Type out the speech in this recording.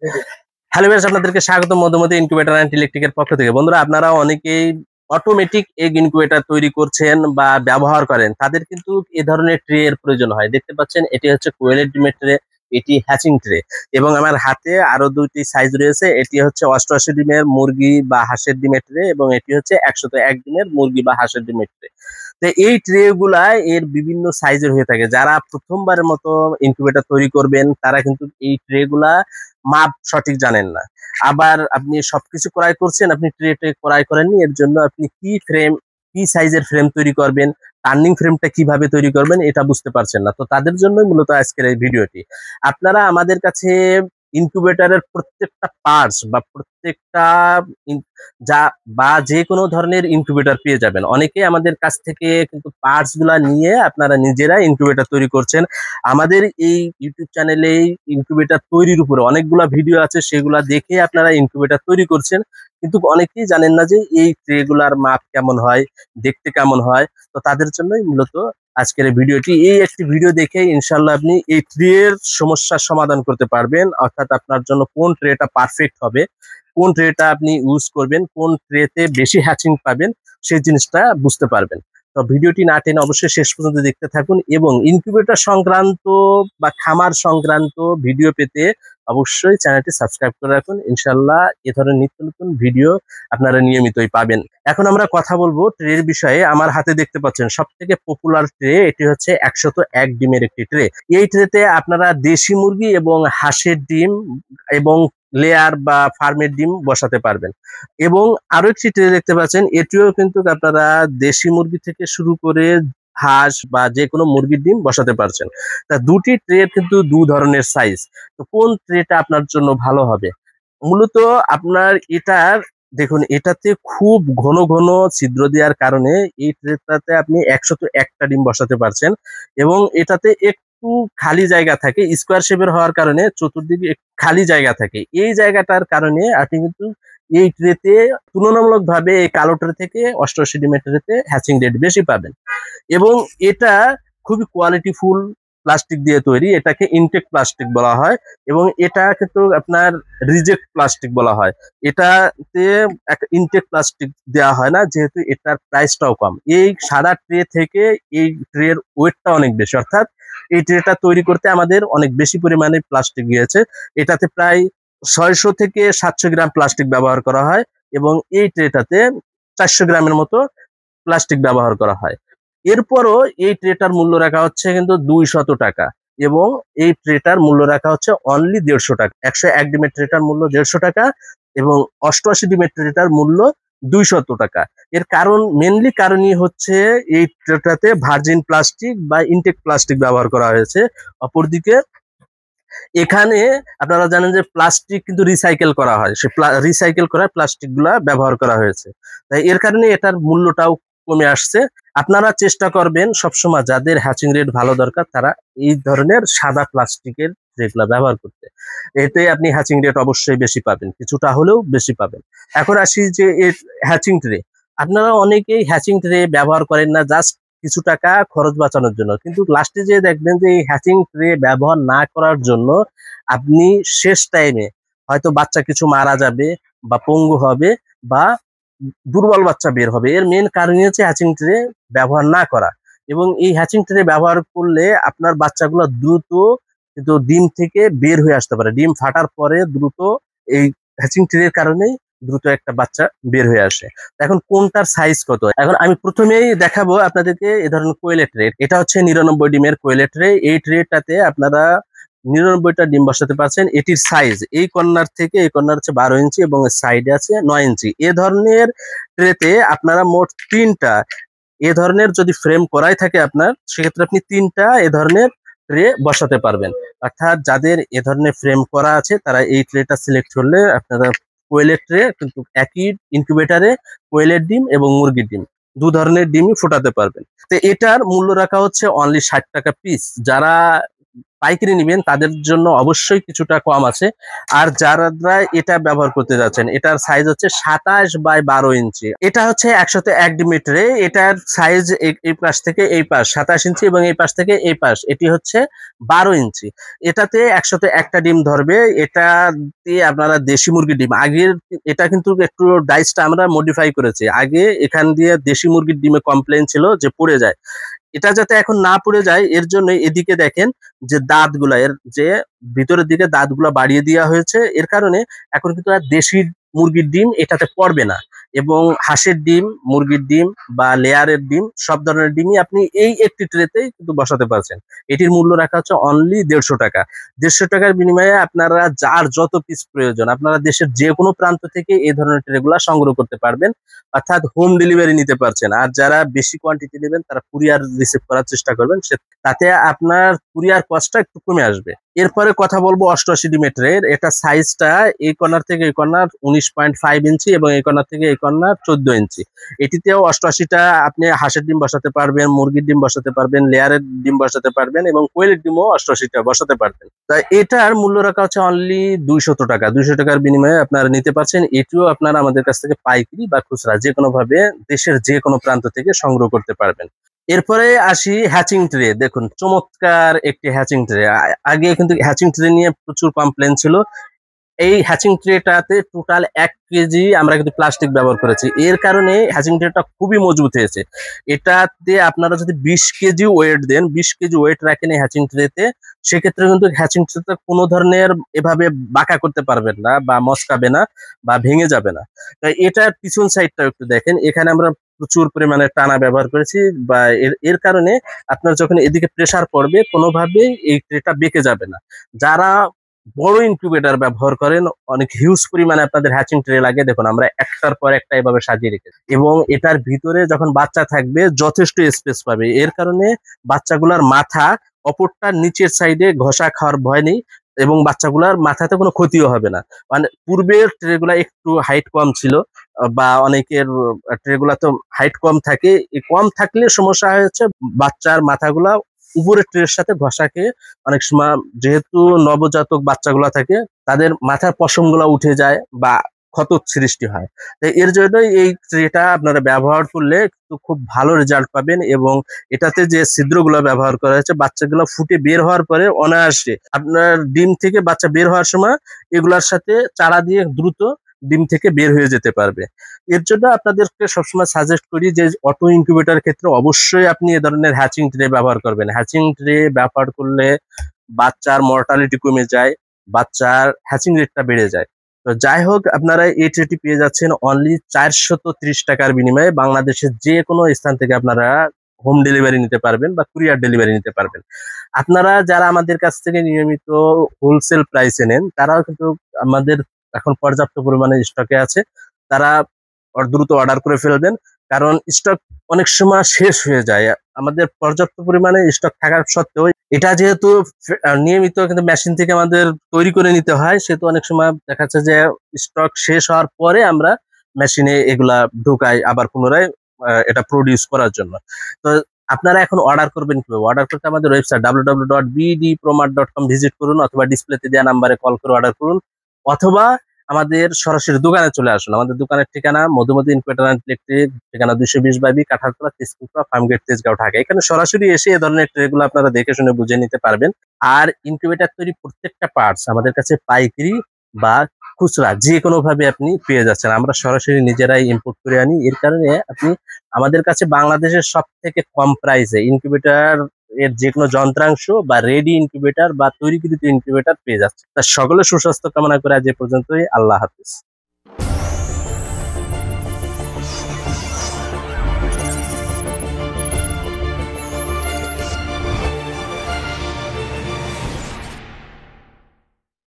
Hello viewers, আপনাদেরকে স্বাগত Madhumati incubator and ইলেকট্রিকের পক্ষ থেকে। বন্ধুরা, আপনারা অনেকেই অটোমেটিক এগ ইনকিউবেটর তৈরি করছেন বা ব্যবহার করেন, তাদের কিন্তু এ ধরনের ট্রে এর প্রয়োজন হয়। দেখতে পাচ্ছেন, এটি হচ্ছে কোয়েলের ডিমের ট্রে, এটি হ্যাচিং ট্রে, এবং আমার হাতে আরো দুইটি সাইজ রয়েছে। এটি হচ্ছে 88 ডিমের মুরগি বা হাঁসের ডিমের ট্রে, এবং এটি হচ্ছে 101 ডিমের মুরগি বা হাঁসের ডিমের ট্রে। তো এই ট্রে গুলা এর বিভিন্ন সাইজের হয়ে থাকে। যারা প্রথমবারের মতো ইনকিউবেটর তৈরি করবেন, তারা কিন্তু এই ট্রে গুলা মাপ সঠিক জানেন না। আবার আপনি সবকিছু ক্রয় করছেন, আপনি ট্রে ক্রয় করেননি, এর জন্য আপনি কি সাইজের ফ্রেম তৈরি করবেন, টার্নিং ফ্রেমটা কিভাবে তৈরি করবেন, এটা বুঝতে পারছেন না। তো তাদের জন্যই মূলত আজকের এই ভিডিওটি। আপনারা আমাদের কাছে ইনকিউবেটরের প্রত্যেকটা পার্টস বা প্রত্যেকটা ইন- যা বা যে কোনো ধরনের ইনকিউবেটর পেয়ে যাবেন। অনেকেই আমাদের কাছ থেকে কিন্তু পার্টস গুলা নিয়ে আপনারা নিজেরা ইনকিউবেটর তৈরি করছেন। আমাদের এই ইউটিউব চ্যানেলে ইনকিউবেটর তৈরির উপরে অনেকগুলা ভিডিও আছে, সেগুলা দেখে আপনারা ইনকিউবেটর তৈরি করছেন, কিন্তু অনেকেই জানেন না যে এই ট্রে গুলার মাপ কেমন হয়, দেখতে কেমন হয়। তো তাদের জন্যই মূলত আজকের এই ভিডিওটি। এই একটি ভিডিও দেখে ইনশাল্লাহ আপনি এই ট্রে এর সমস্যার সমাধান করতে পারবেন, অর্থাৎ আপনার জন্য কোন ট্রেটা পারফেক্ট হবে, কোন ট্রেটা আপনি ইউজ করবেন, কোন ট্রেতে বেশি হ্যাচিং পাবেন, সেই জিনিসটা বুঝতে পারবেন। তো ভিডিওটি না টেনে অবশ্যই শেষ পর্যন্ত দেখতে থাকুন, এবং ইনকিউবেটর সংক্রান্ত বা খামার সংক্রান্ত ভিডিও পেতে অবশ্যই চ্যানেলটি সাবস্ক্রাইব করে রাখুন। ইনশাল্লাহ এ ধরনের নিত্য নতুন ভিডিও আপনারা নিয়মিতই পাবেন। এখন আমরা কথা বলবো ট্রের বিষয়ে। আমার হাতে দেখতে পাচ্ছেন সব থেকে পপুলার ট্রে, এটি হচ্ছে 101 ডিমের একটি ট্রে। এই ট্রেতে আপনারা দেশি মুরগি এবং হাঁসের ডিম এবং লেয়ার বা ফার্মের ডিম বসাতে পারবেন। এবং আরো একটি ট্রে দেখতে পাচ্ছেন, এটিও কিন্তু আপনারা দেশি মুরগি থেকে শুরু করে হাঁস বা যে কোনো মুরগির ডিম বসাতে পারছেন। তা দুটি ট্রে কিন্তু দু ধরনের সাইজ। তো কোন ট্রেটা আপনার জন্য ভালো হবে? মূলত আপনার এটার দেখুন, এটাতে খুব ঘন ঘন ছিদ্র দেওয়ার কারণে এই ট্রেটাতে আপনি 101টা ডিম বসাতে পারছেন, এবং এটাতে একটু খালি জায়গা থাকে, স্কোয়ার শেপের হওয়ার কারণে চতুর্দিকে একটু খালি জায়গা থাকে। এই জায়গাটার কারণে আপনি কিন্তু এই ট্রেতে তুলনামূলকভাবে এই কালো ট্রে থেকে 88 ডিমের ট্রেতে হ্যাচিং রেট বেশি পাবেন। এবং এটা খুবই কোয়ালিটিফুল প্লাস্টিক দিয়ে তৈরি, এটাকে ইনটেক প্লাস্টিক বলা হয়, এবং এটা কিন্তু আপনার রিজেক্ট প্লাস্টিক বলা হয়। এটাতে একটা ইনটেক প্লাস্টিক দেওয়া হয় না, যেহেতু এটার প্রাইসটাও কম। এই সাদা ট্রে থেকে এই ট্রের ওয়েটটা অনেক বেশি, অর্থাৎ এই ট্রেটা তৈরি করতে আমাদের অনেক বেশি পরিমাণে প্লাস্টিক গিয়েছে। এটাতে প্রায় 600 থেকে 700 গ্রাম প্লাস্টিক ব্যবহার করা হয়, এবং এই ট্রেটাতে 400 গ্রামের মতো প্লাস্টিক ব্যবহার করা হয়। এরপরও এই ট্রেটার মূল্য রাখা হচ্ছে কিন্তু 200 টাকা, এবং এই ট্রেটার মূল্য রাখা হচ্ছে অনলি 150 টাকা। 101 ডিমের ট্রেটার মূল্য 150 টাকা, এবং 88 ডিমের ট্রেটার মূল্য 200 টাকা। এর কারণ, মেনলি কারণই হচ্ছে এই ট্রেটাতে ভার্জিন প্লাস্টিক বা ইনটেক প্লাস্টিক ব্যবহার করা হয়েছে। অপরদিকে এখানে আপনারা জানেন যে প্লাস্টিক কিন্তু রিসাইকেল করা হয়, সে রিসাইকেল করা প্লাস্টিক গুলা ব্যবহার করা হয়েছে। তাই এর কারণে এটার মূল্যটাও কমে আসছে। আপনারা চেষ্টা করবেন সবসময়, যাদের হ্যাচিং রেট ভালো দরকার, তারা এই ধরনের সাদা প্লাস্টিকের যেগুলা ব্যবহার করতে। এতে আপনি হ্যাচিং রেট অবশ্যই বেশি পাবেন, কিছুটা হলেও বেশি পাবেন। এখন আসি যে এর হ্যাচিং ট্রে। আপনারা অনেকেই হ্যাচিং ট্রে ব্যবহার করেন না জাস্ট কিছু টাকা খরচ বাঁচানোর জন্য, কিন্তু লাস্টে যে দেখবেন যে এই হ্যাচিং ট্রে ব্যবহার না করার জন্য আপনি শেষ টাইমে হয়তো বাচ্চা কিছু মারা যাবে, বা পঙ্গু হবে, বা দুর্বল বাচ্চা বের হবে। এর মেন কারণ হচ্ছে হ্যাচিং ট্রে ব্যবহার না করা। এবং এই হ্যাচিং ট্রে ব্যবহার করলে আপনার বাচ্চাগুলো দ্রুত কিন্তু ডিম থেকে বের হয়ে আসতে পারে। ডিম ফাটার পরে দ্রুত এই হ্যাচিং ট্রের কারণেই দ্রুত একটা বাচ্চা বের হয়ে আসে। এখন কোনটার সাইজ কত? এখন আমি প্রথমেই দেখাবো আপনাদেরকে এ ধরনের কোয়েলের ট্রে। এটা হচ্ছে 99 ডিমের কোয়েলের ট্রে। এই ট্রেটাতে আপনারা 99টা ডিম বসাতে পারছেন। এটির সাইজ এই কর্নার থেকে এই কর্নার হচ্ছে 12 ইঞ্চি, এবং সাইডে আছে 9 ইঞ্চি। এ ধরনের ট্রেতে আপনারা মোট 3টা এ ধরনের যদি ফ্রেম করাই থাকে আপনার, সেক্ষেত্রে আপনি 3টা এ ধরনের ট্রে বসাতে পারবেন। অর্থাৎ যাদের এ ধরনের ফ্রেম করা আছে, তারা এই ট্রেটা সিলেক্ট করলে আপনারা কোয়েলের ট্রে কিন্তু একই ইনকিউবেটারে কোয়েলের ডিম এবং মুরগির ডিম দু ধরনের ডিমই ফোটাতে পারবেন। তো এটার মূল্য রাখা হচ্ছে অনলি 60 টাকা পিস। যারা পাইকারি নিবেন তাদের জন্য অবশ্যই কিছুটা কম আছে। আর যারা এটা ব্যবহার করতে যাচ্ছেন, এটার সাইজ হচ্ছে 27/12 ইঞ্চি। এটা হচ্ছে 101 ডিম ট্রে। এটার সাইজ এই পাশ থেকে এই পাশ 27 ইঞ্চি এবং এই পাশ থেকে এই পাশ এটি হচ্ছে 12 ইঞ্চি। এটাতে 101টা ডিম ধরবে। এটা দিয়ে আপনারা দেশি মুরগির ডিম, আগের এটা কিন্তু একটু ডাইসটা আমরা মডিফাই করেছি। আগে এখান দিয়ে দেশি মুরগির ডিমে কমপ্লেন ছিল যে পড়ে যায়। এটা যাতে এখন না পড়ে যায় এর জন্য এদিকে দেখেন যে দাঁতগুলা, এর যে ভিতরের দিকে দাঁতগুলা বাড়িয়ে দেওয়া হয়েছে। এর কারণে এখন কিন্তু আর দেশি মুরগির ডিম এটাতে পড়বে না, এবং হাঁসের ডিম, মুরগির ডিম বা লেয়ারের ডিম সব ধরনের ডিমই আপনি এই একটি ট্রেতেই কিন্তু বসাতে পারছেন। এটির মূল্য রাখা হচ্ছে অনলি 150 টাকা। 150 টাকার বিনিময়ে আপনারা যার যত পিস প্রয়োজন আপনারা দেশের যে কোনো প্রান্ত থেকে এই ধরনের ট্রেগুলা সংগ্রহ করতে পারবেন, অর্থাৎ হোম ডেলিভারি নিতে পারছেন। আর যারা বেশি কোয়ান্টিটি নেবেন তারা কুরিয়ার রিসিভ করার চেষ্টা করবেন, তাতে আপনার কুরিয়ার কস্টটা একটু কমে আসবে। এরপরে কথা বলবো 88 ডিমের ট্রের। এটা সাইজটা এই কর্নার থেকে এই কর্নার 19.5 ইঞ্চি এবং এই কর্নার থেকে এই কর্নার 14 ইঞ্চি। এটিতেও 88টা আপনি হাঁসের ডিম বসাতে পারবেন, মুরগির ডিম বসাতে পারবেন, লেয়ারের ডিম বসাতে পারবেন এবং কোয়েলের ডিমও 88টা বসাতে পারবেন। তাই এটার মূল্য রাখা হচ্ছে অনলি 200 টাকা। 200 টাকার বিনিময়ে আপনারা নিতে পারছেন। এটিও আপনারা আমাদের কাছ থেকে পাইকারি বা খুচরা যে কোনো ভাবে দেশের যে কোনো প্রান্ত থেকে সংগ্রহ করতে পারবেন। এরপরে আসি হ্যাচিং ট্রে। দেখুন চমৎকার একটি হ্যাচিং ট্রে। আগে কিন্তু হ্যাচিং ট্রে নিয়ে প্রচুর কমপ্লেন ছিল। এই হ্যাচিং ট্রেটাতে টোটাল 1 কেজি আমরা কিন্তু প্লাস্টিক ব্যবহার করেছি। এর কারণে হ্যাচিং ট্রেটা খুবই মজবুত হয়েছে। এটাতে আপনারা যদি 20 কেজি ওয়েট দেন, 20 কেজি ওয়েট রাখেন এই হ্যাচিং ট্রেতে, সেক্ষেত্রে কিন্তু হ্যাচিং ট্রেতে কোনো ধরনের এভাবে বাঁকা করতে পারবেন না বা মচকাবে না বা ভেঙে যাবে না। তাই এটার পিছন সাইডটা একটু দেখেন, এখানে আমরা প্রচুর পরিমাণে টানা ব্যবহার করেছি, বা এর কারণে আপনার যখন এদিকে প্রেসার পড়বে কোনোভাবেই এই ট্রেটা বেঁকে যাবে না। যারা বড় ইনকিউবেটর ব্যবহার করেন, অনেক হিউজ পরিমাণে আপনাদের হ্যাচিং ট্রে লাগে। দেখুন আমরা একটার পর একটা এভাবে সাজিয়ে রেখেছি, এবং এটার ভিতরে যখন বাচ্চা থাকবে যথেষ্ট স্পেস পাবে। এর কারণে বাচ্চাগুলার মাথা অপরটার নিচের সাইডে ঘষা খাওয়ার ভয় নেই, এবং বাচ্চাগুলার মাথাতে কোনো ক্ষতিও হবে না। মানে পূর্বের ট্রেগুলা একটু হাইট কম ছিল, বা অনেকের ট্রেগুলা তো হাইট কম থাকে। এই কম থাকলে সমস্যা হচ্ছে বাচ্চার মাথাগুলা উপরের ট্রের সাথে ঘষা খেয়ে অনেক সময়, যেহেতু নবজাতক বাচ্চাগুলা থাকে, তাদের মাথার পশমগুলা উঠে যায় বা ক্ষত সৃষ্টি হয়। তাই এর জন্যই এই ট্রেটা আপনারা ব্যবহার করলে কিন্তু খুব ভালো রেজাল্ট পাবেন। এবং এটাতে যে ছিদ্রগুলো ব্যবহার করা হয়েছে, বাচ্চাগুলো ফুটে বের হওয়ার পরে অনায়াসে আপনার ডিম থেকে বাচ্চা বের হওয়ার সময় এগুলার সাথে চারা দিয়ে দ্রুত ডিম থেকে বের হয়ে যেতে পারবে। এর জন্য আপনাদেরকে সবসময় সাজেস্ট করি যে অটো ইনকিউবেটর ক্ষেত্রে অবশ্যই আপনি এ ধরনের হ্যাচিং ট্রে ব্যবহার করবেন। হ্যাচিং ট্রে ব্যবহার করলে বাচ্চার মর্টালিটি কমে যায়, বাচ্চার হ্যাচিং রেটটা বেড়ে যায়। তো যাই হোক, আপনারা এই ট্রেটি পেয়ে যাচ্ছেন অনলি 430 টাকার বিনিময়ে। বাংলাদেশের যে কোনো স্থান থেকে আপনারা হোম ডেলিভারি নিতে পারবেন বা কুরিয়ার ডেলিভারি নিতে পারবেন। আপনারা যারা আমাদের কাছ থেকে নিয়মিত হোলসেল প্রাইসে নেন তারাও কিন্তু আমাদের এখন পর্যাপ্ত পরিমাণে স্টকে আছে। তারা দ্রুত অর্ডার করে ফেলবেন, কারণ স্টক অনেক সময় শেষ হয়ে যায়। আমাদের পর্যাপ্ত পরিমাণে স্টক থাকার সত্ত্বেও এটা যেহেতু নিয়মিত কিন্তু মেশিন থেকে আমাদের তৈরি করে নিতে হয়, সেহেতু অনেক সময় দেখা যাচ্ছে যে স্টক শেষ হওয়ার পরে আমরা মেশিনে এগুলা ঢোকাই আবার পুনরায় এটা প্রডিউস করার জন্য। তো আপনারা এখন অর্ডার করবেন কিভাবে? অর্ডার করতে আমাদের ওয়েবসাইট www.bdpromat.com ভিজিট করুন, অথবা ডিসপ্লেতে দেওয়া নাম্বারে কল করে অর্ডার করুন, অথবা আমাদের সরাসরি দোকানে চলে আসুন। আমাদের দোকানের ঠিকানা মধুমতি ইনকিউবেটর অ্যান্ড ইলেকট্রিক, ঠিকানা 220/B, কাঁঠালতলা, তেজপুর, ফার্মগেট, তেজগাঁও, ঢাকা। এখানে সরাসরি এসে এ ধরনের ট্রেগুলো আপনারা দেখে শুনে বুঝে নিতে পারবেন। আর ইনকিউবেটর তৈরি প্রত্যেকটা পার্টস আমাদের কাছে পাইকারি বা খুচরা যে কোনো ভাবে আপনি পেয়ে যাচ্ছেন। আমরা সরাসরি নিজেরাই ইম্পোর্ট করে আনি। এর কারণে আপনি আমাদের কাছে বাংলাদেশের সব থেকে কম প্রাইসে ইনকিউবেটর এর যে কোনো যন্ত্রাংশ বা রেডি ইনকিউবেটর বা তৈরিকৃত ইনকিউবেটর পেয়ে যাচ্ছে। তা সকলে সুস্বাস্থ্য কামনা করে আজ এ পর্যন্তই। আল্লাহ হাফিজ।